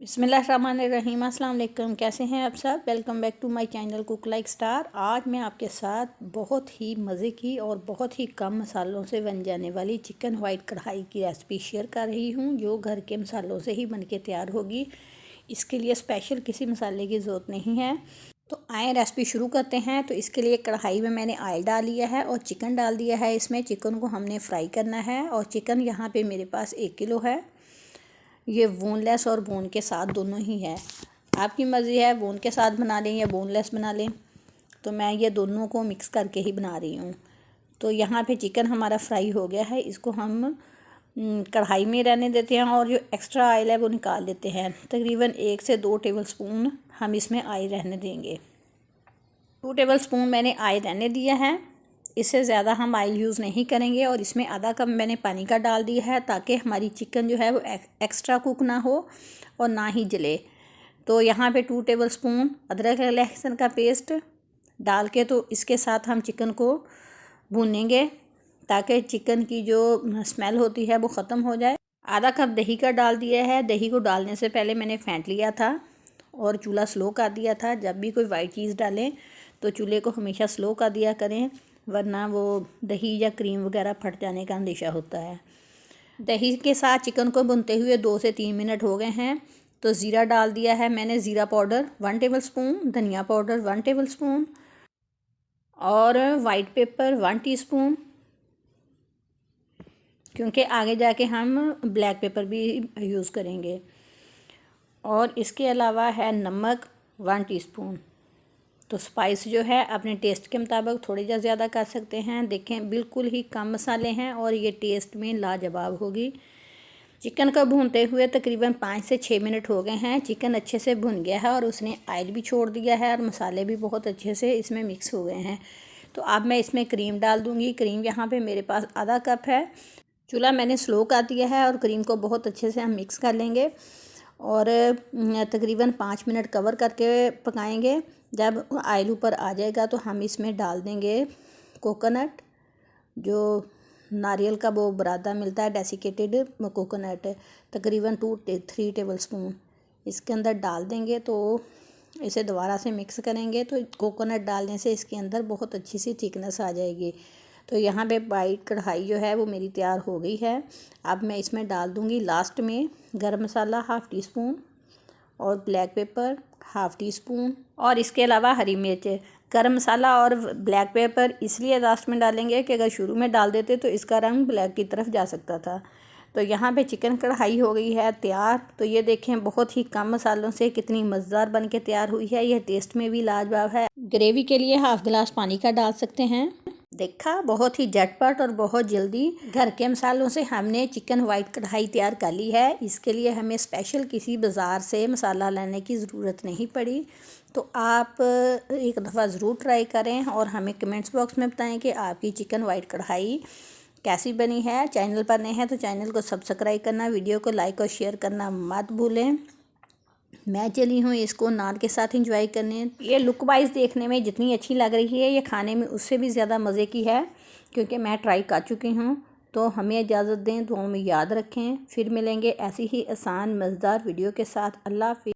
बिस्मिल्लाहिर्रहमानिर्रहीम। अस्सलाम वालेकुम। कैसे हैं आप सब? Welcome back to my channel cook like star. आज मैं आपके साथ बहुत ही मज़े की और बहुत ही कम मसालों से बन जाने वाली चिकन वाइट कढ़ाई की रेसिपी शेयर कर रही हूं, जो घर के मसालों से ही बन के तैयार होगी। इसके लिए स्पेशल किसी मसाले की ज़रूरत नहीं है। तो आए रेसिपी शुरू करते हैं। तो इसके लिए कढ़ाई में मैंने ऑयल डाल लिया है और चिकन डाल दिया है। इसमें चिकन को हमने फ्राई करना है और चिकन यहाँ पे मेरे पास 1 किलो है। ये बोनलेस और बोन के साथ दोनों ही है, आपकी मर्ज़ी है बोन के साथ बना लें या बोनलेस बना लें। तो मैं ये दोनों को मिक्स करके ही बना रही हूँ। तो यहाँ पे चिकन हमारा फ्राई हो गया है। इसको हम कढ़ाई में रहने देते हैं और जो एक्स्ट्रा ऑयल है वो निकाल लेते हैं। तकरीबन 1 से 2 टेबलस्पून हम इसमें ऑयल रहने देंगे। 2 टेबलस्पून मैंने ऑयल रहने दिया है। इससे ज़्यादा हम ऑयल यूज़ नहीं करेंगे। और इसमें आधा कप मैंने पानी का डाल दिया है, ताकि हमारी चिकन जो है वो एक्स्ट्रा कुक ना हो और ना ही जले। तो यहाँ पे 2 टेबलस्पून अदरक लहसुन का पेस्ट डाल के तो इसके साथ हम चिकन को भूनेंगे, ताकि चिकन की जो स्मेल होती है वो ख़त्म हो जाए। आधा कप दही का डाल दिया है। दही को डालने से पहले मैंने फेंट लिया था और चूल्हा स्लो कर दिया था। जब भी कोई वाइट चीज़ डालें तो चूल्हे को हमेशा स्लो कर दिया करें, वरना वो दही या क्रीम वगैरह फट जाने का अंदेशा होता है। दही के साथ चिकन को भुनते हुए 2 से 3 मिनट हो गए हैं। तो ज़ीरा डाल दिया है मैंने। ज़ीरा पाउडर 1 टेबलस्पून, धनिया पाउडर 1 टेबलस्पून और वाइट पेपर 1 टीस्पून, क्योंकि आगे जाके हम ब्लैक पेपर भी यूज़ करेंगे। और इसके अलावा है नमक 1 टीस्पून। तो स्पाइस जो है अपने टेस्ट के मुताबिक थोड़ी ज़्यादा कर सकते हैं। देखें बिल्कुल ही कम मसाले हैं और ये टेस्ट में लाजवाब होगी। चिकन को भूनते हुए तकरीबन 5 से 6 मिनट हो गए हैं। चिकन अच्छे से भुन गया है और उसने ऑयल भी छोड़ दिया है और मसाले भी बहुत अच्छे से इसमें मिक्स हो गए हैं। तो अब मैं इसमें क्रीम डाल दूँगी। क्रीम यहाँ पे मेरे पास आधा कप है। चूल्हा मैंने स्लो कर दिया है और क्रीम को बहुत अच्छे से हम मिक्स कर लेंगे और तकरीबन 5 मिनट कवर करके पकाएंगे। जब ऑयल ऊपर आ जाएगा तो हम इसमें डाल देंगे कोकोनट, जो नारियल का वो बुरादा मिलता है, डेसिकेटेड कोकोनट, तकरीबन 2-3 टेबलस्पून इसके अंदर डाल देंगे। तो इसे दोबारा से मिक्स करेंगे। तो कोकोनट डालने से इसके अंदर बहुत अच्छी सी थिकनेस आ जाएगी। तो यहाँ पे वाइट कढ़ाई जो है वो मेरी तैयार हो गई है। अब मैं इसमें डाल दूँगी लास्ट में गरम मसाला 1/2 टीस्पून और ब्लैक पेपर 1/2 टीस्पून और इसके अलावा हरी मिर्च। गरम मसाला और ब्लैक पेपर इसलिए लास्ट में डालेंगे कि अगर शुरू में डाल देते तो इसका रंग ब्लैक की तरफ जा सकता था। तो यहाँ पे चिकन कढ़ाई हो गई है तैयार। तो ये देखें बहुत ही कम मसालों से कितनी मज़ेदार बन के तैयार हुई है। यह टेस्ट में भी लाजवाब है। ग्रेवी के लिए 1/2 गिलास पानी का डाल सकते हैं। देखा, बहुत ही झटपट और बहुत जल्दी घर के मसालों से हमने चिकन वाइट कढ़ाई तैयार कर ली है। इसके लिए हमें स्पेशल किसी बाज़ार से मसाला लाने की ज़रूरत नहीं पड़ी। तो आप एक दफ़ा ज़रूर ट्राई करें और हमें कमेंट्स बॉक्स में बताएं कि आपकी चिकन वाइट कढ़ाई कैसी बनी है। चैनल पर नए हैं तो चैनल को सब्सक्राइब करना, वीडियो को लाइक और शेयर करना मत भूलें। मैं चली हूँ इसको नान के साथ इंजॉय करने। ये लुक वाइज देखने में जितनी अच्छी लग रही है, ये खाने में उससे भी ज़्यादा मज़े की है, क्योंकि मैं ट्राई कर चुकी हूँ। तो हमें इजाज़त दें, दुआओं में याद रखें। फिर मिलेंगे ऐसी ही आसान मज़ेदार वीडियो के साथ। अल्लाह हाफ़िज़।